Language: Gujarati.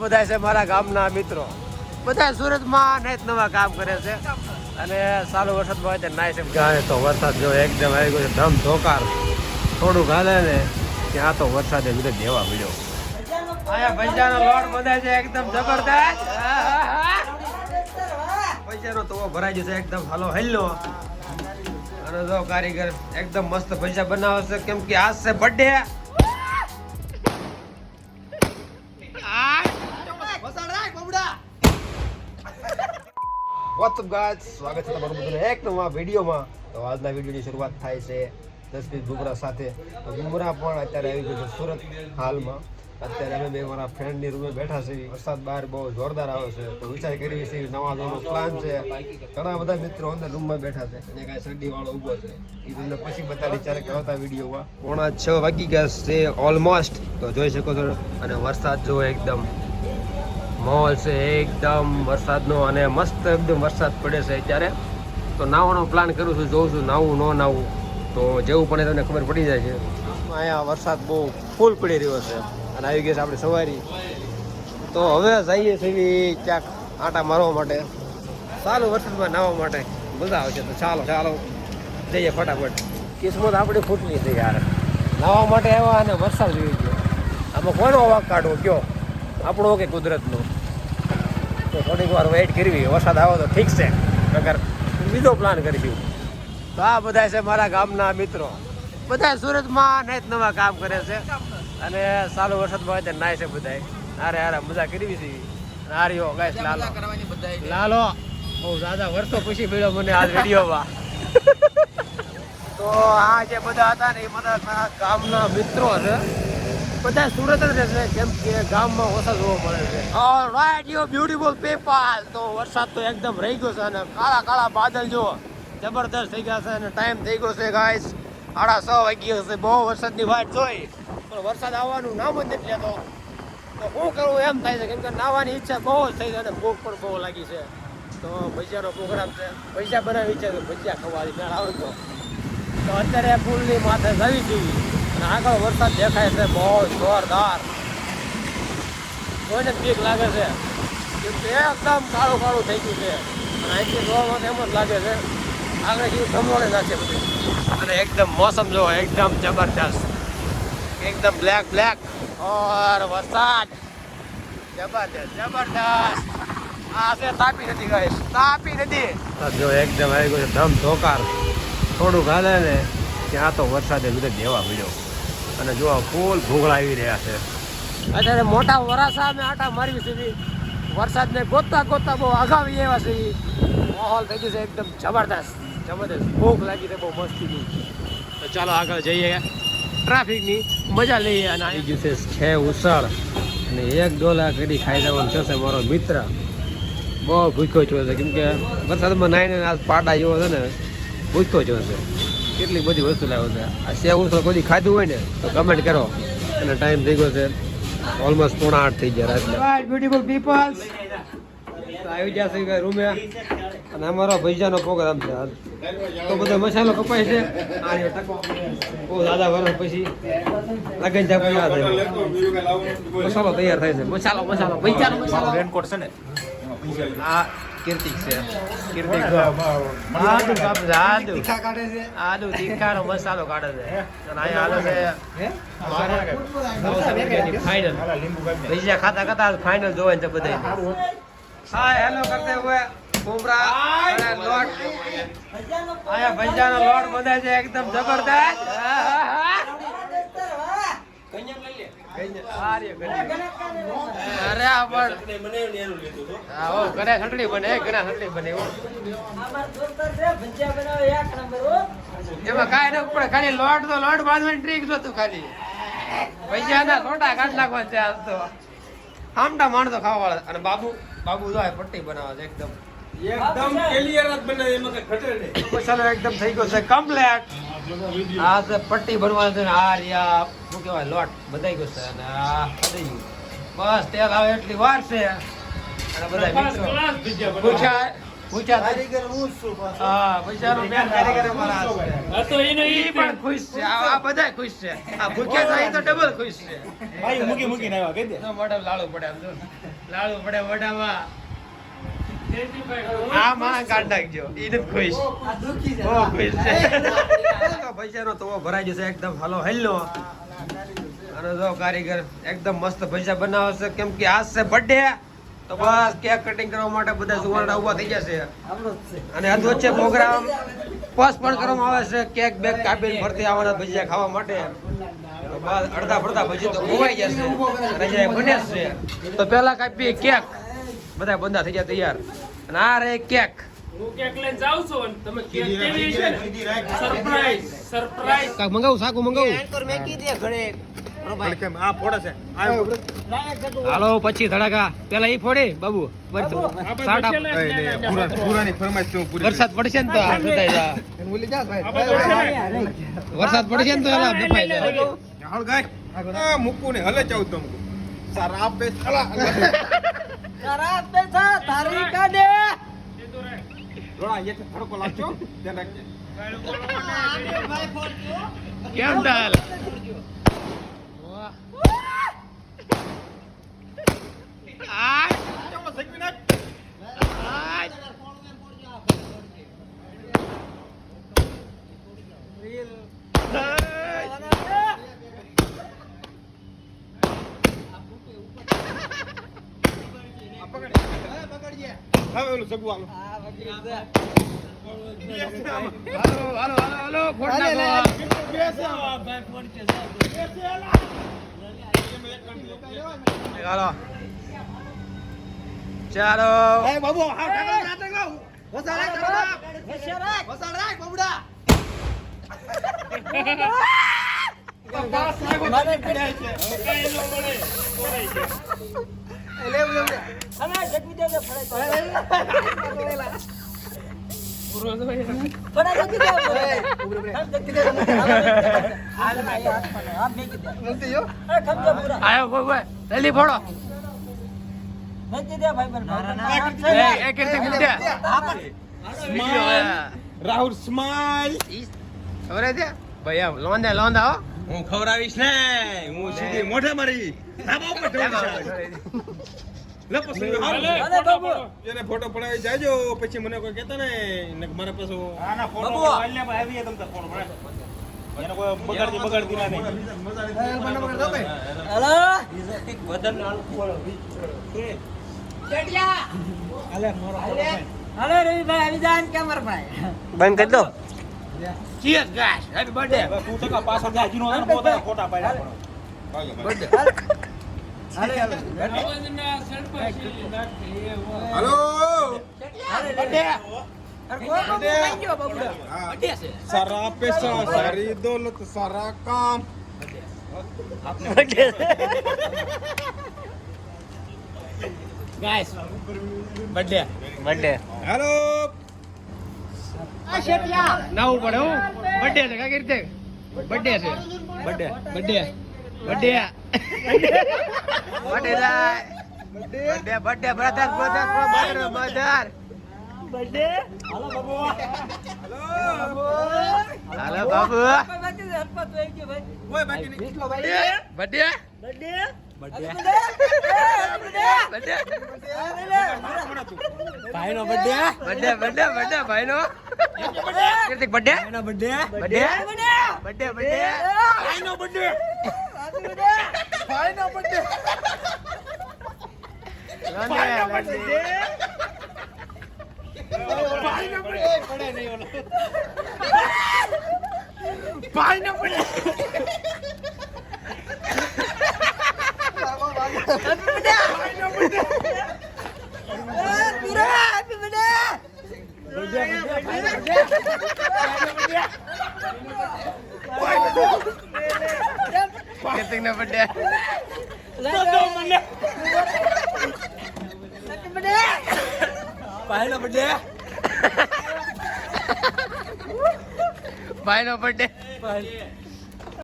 બધા છે મારા ગામના મિત્રો, બધા સુરતમાં નેત નવા કામ કરે છે અને સારો વરસાદમાં નાય છે. ગાય તો વરસાદ જો એકદમ આવી ગયો છે, ધમ ધોકાર. થોડુંક હાલે ને ત્યાં તો વરસાદે વિરુદ્ધ દેવા મળ્યો. આયા ભજીયાનો લોટ બધાય છે એકદમ જબરદસ્ત. ભજીયાનો તવો ભરાઈ જશે એકદમ. હાલો હેલો. અને જો કારીગર એકદમ મસ્ત ભજીયા બનાવે છે, કેમ કે આજ છે બર્થડે. વોટ્સઅપ ગાઈસ, સ્વાગત છે તમારું બધાનું એક નવા વિડીયોમાં. તો આજના વિડીયોની શરૂઆત થાય છે જસપ્રીત બુમરાહ સાથે. તો બુમરાહ પણ અત્યારે આવી ગયો છે સુરત હાલમાં. અત્યારે અમે બે મારા ફ્રેન્ડની રૂમે બેઠા છીએ. વરસાદ બહાર બહુ જોરદાર આવે છે, તો વિચાર કરીએ છીએ નવા નવાનો પ્લાન છે. ઘણા બધા મિત્રો અંદર રૂમમાં બેઠા છે અને કાંઈ શરદી વાળો ઊભો છે, એ તમને પછી બતાવી ચારે કહેતા વિડીયોમાં. 6:30 વાગી ગયા છે ઓલમોસ્ટ. તો જોઈ શકો છો. અને વરસાદ જો એકદમ માહોલ છે એકદમ વરસાદનો, અને મસ્ત એકદમ વરસાદ પડે છે અત્યારે. તો નાવાનો પ્લાન કરું છું, જોઉં છું નાવું ન નાવું. તો જેવું પણ તમને ખબર પડી જાય છે. અહીંયા વરસાદ બહુ ફૂલ પડી રહ્યો છે અને આવી ગઈ છે આપણે સવારી. તો હવે જઈએ છીએ ક્યાંક આટા મારવા માટે, ચાલુ વરસાદમાં નાહવા માટે મજા આવે છે. તો ચાલો જઈએ ફટાફટ. કિસ્મત આપણી ફૂટની છે યાર, નાહવા માટે આવ્યા અને વરસાદ જોઈ ગયો. આમાં કોનો અવાજ કાઢવો કયો, આપણો કે કુદરતનો? તો થોડીક વાર વેઇટ કરવી, વરસાદ આવે તો ઠીક છે, નકર બીજો પ્લાન કરીશું. તો આ બધા છે મારા ગામના મિત્રો, બધા સુરતમાં નેત નવા કામ કરે છે અને સારો વરસાદમાં નાય છે બધા. હારે મજા કરવી છે. હાર્યો ગાઈસ લાલો બહુ દાદા વર્ષો પછી મળ્યો મને આ વિડીયોમાં. તો આ જે બધા હતા ને એ બધા મારા ગામના મિત્રો છે, બધા સુરત જ રહેશે, કેમ કે ગામમાં ઓછા જોવા મળે છે. Alright you beautiful people. તો વરસાદ તો એકદમ રહી ગયો છે અને કાળા કાળા બાદલ જો જબરદસ્ત થઈ ગયા છે અને ટાઈમ થઈ ગયો છે ગાઈસ 6:30 વાગી ગયો છે. બહુ વરસાદની વાટ જોઈ પણ વરસાદ આવવાનું નામ જ નથી લેતો. તો શું કરવું એમ થાય છે, કેમ કે નાહવાની ઈચ્છા બહુ જ થઈ છે અને ભૂખ પણ બહુ લાગી છે. તો ભજીયાનો પ્રોગ્રામ છે, ભજીયા બનાવી છે, ભજીયા ખવાડી મેળ આવે તો અત્યારે પુલની માથે જવી જોઈએ અને આગળ વરસાદ દેખાય છે બહુ જોરદાર. કોઈને બીક લાગે છે, કેમ કે એકદમ કાળું થઈ ગયું છે અને અહીંથી જોવામાં એમ જ લાગે છે આગળ જેવું ધમોડે નાખે બધું. અને એકદમ મોસમ જો એકદમ જબરદસ્ત, એકદમ બ્લેક ઓર વરસાદ જબરદસ્ત. આ છે તાપી નદી ગાઈસ, તાપી નદી જો એકદમ આવી ગયો છે ધમ ધોકાર. થોડુંક હાલે ને ત્યાં તો વરસાદે વિરુદ્ધ દેવા મળ્યો અને જો ફૂલ ભૂગળા આવી રહ્યા છે. અત્યારે મોટા વરાસા અમે આટા મારવી છે, વરસાદને ગોતતા બહુ આગાવી આવ્યા છે. માહોલ થઈ ગયું છે એકદમ જબરદસ્ત. ભૂખ લાગી છે બહુ મસ્તીની. તો ચાલો આગળ જઈએ, ટ્રાફિકની મજા લઈએ. અને આવી ગયું છે ઉસળ અને 1 ડોલા કડી ખાઈ જવાનું થશે. મારો મિત્ર બહુ ભૂખ્યો થયો છે, કેમ કે વરસાદમાં નાઈને આ પાટા જેવો છે ને, ભૂખ્યો થયો છે. કેટલી બધી વસ્તુ લાવ્યો છે. આ સેવ ઉસળ કોઈ ખાધું હોય ને તો કમેન્ટ કરો. અને ટાઈમ થઈ ગયો છે ઓલમોસ્ટ 7:45 થઈ ગયા રાતના. બ્યુટીફુલ પીપલ્સ આવી જશે રૂમે અને અમારો ભજીયાનો પ્રોગ્રામ છે. તો બધો મસાલો કપાય છે બહુ દાદા વર્ષ પછી લગન મસાલો તૈયાર થાય છે. મસાલો ભજીયાનો મસાલો રેનકોટ છે ને આ કીર્તિક છે. કીર્તિક આદુ તીખાનો મસાલો કાઢે છે. અને અહીંયા હાલે છે ફાઇનલ ભજીયા ખાતા ફાઇનલ જોવાય છે બધા. હા હેલો કરતે હુએ બુમરાહ અને લોટ. આયા ભજીયાનો લોટ બધાય છે એકદમ જબરદસ્ત. અરે આ પણ ઘણા સટડી બને એમાં કાંઈ ન પડે, ખાલી લોટ બાંધવાની ટ્રીક જોતું. ખાલી ભજીયાના લોટા કાઢ નાખવા છે આજ તો. આમટા માણસો ખાવા વાળા. અને બાબુ જો પટ્ટી બનાવે છે એકદમ ક્લિયર જ બનાવે, એમાં કઈ ઘટે નહીં. મસાલો એકદમ થઈ ગયો છે કમ્પ્લીટ. આ છે પટ્ટી બનવાનું છે. આ રિયા શું કહેવાય લોટ બધાઈ ગયો છે અને આ થઈ ગયું. બસ તેલ આવે એટલી વાર છે અને બધા મિત્રો પૂછા કારીગર હું છું હા પૂછાનો મેન કારીગર અમારા હા તો એનો ઈ પણ ખુશ છે આ બધા ખુશ છે આ ભૂખ્યા થાય તો ડબલ ખુશ છે ભાઈ મૂકીને આવ્યા કહી દે મોઢા લાળુ પડે આમ જો લાળુ પડે મોઢામાં આ માં કાઢ નાખજો એને ખુશ આ દુખી છે ઓ ખુશ છે પૈસાનો તો ભરાઈ જશે એકદમ હાલો હેલો અને જો કારીગર એકદમ મસ્ત પૈસા બનાવે છે કેમ કે આજ છે બર્થડે તો બસ કેક કટિંગ કરવા માટે બધા સુવર્ણા ઉભા થઈ જશે અને આ વચ્ચે પ્રોગ્રામ પોસ્ટ પણ કરવામાં આવે છે કેક બેક કાપીને ફરતી આવવાના ભજીયા ખાવા માટે બસ અડધા ફરતા ભજી તો ખોવાઈ જશે રજા બને છે તો પહેલા કાપીએ કેક બધા બંધા થઈ જાય તૈયાર અને આ રે કેક હું કેક લઈને જાઉં છું અને તમે કેક કેવી છે સરપ્રાઈઝ કાક મંગાવું સાકુ મંગાવું હાલો પછી ધડાકા પેલા ઈ ફોડે બાબુ વરસાદ પડશે ને તો વરસાદ પડશે ને તો એલા દફાઈ જાય મૂકવું ને હલે જાવ તમે સારા પૈસા તારી કાઢે થોડોકો લાગજો ધ્યાન રાખજે કેમ ડાલ હવે ઓલું સગવાનું હાલો ફોડ નાખો ચાલો બાબુ બબુડા આયો કોઈ જલ્દી ફોડો રાહુલ સ્માઈલ ખબર છે ભાઈ આમ લોંદા હો હું ખવડાવીશ ને હું સીધી મોઢે મારી એને ફોટો પડાવી જાજો પછી મને કોઈ કહેતા ને મારા પાસે બંધ કરી દો ચીયર ગાઈસ હેપી બર્થડે તું ટકા પાછળ જાય જીનો ને પોતાના ફોટા પાડ્યા બર્થડે હાલો સારા પૈસા સારી દોલત સારા કામ ગાઈસ બર્થડે હેલો નાવું પડે હું બર્થડે છે કાકી રીતે બર્થડે છે બર્થડે બર્થડે બ્રધર હાલો બાબુ ભાઈનો બર્થડે ભાઈનો કીર્તિક બર્થડે ભાઈનો birthday Keting na berde. Bahino berde. Bahino berde.